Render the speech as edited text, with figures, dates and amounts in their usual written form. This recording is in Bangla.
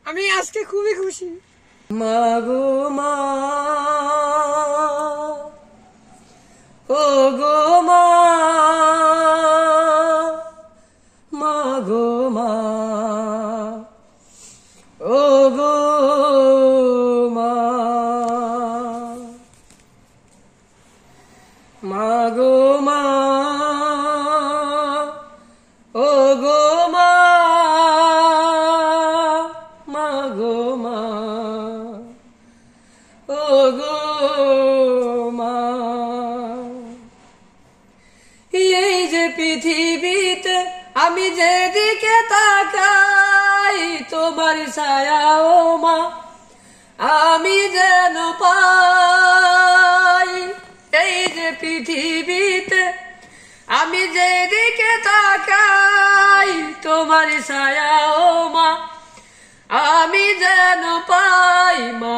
আমি আজকে খুবই খুশি। মা গো মা, ও গো মা, মা গো মা, ও গো মা, মা গো মা, ও গো মা, মা গো মা, ও গো মা। এই যে পৃথিবীতে আমি যেদিকে তাকাই তোমার ছায়া ও মা আমি যেন পাই। এই যে পৃথিবীতে আমি যেদিকে তাকাই তোমার ছায়া ও মা আমি যেন পাই। মা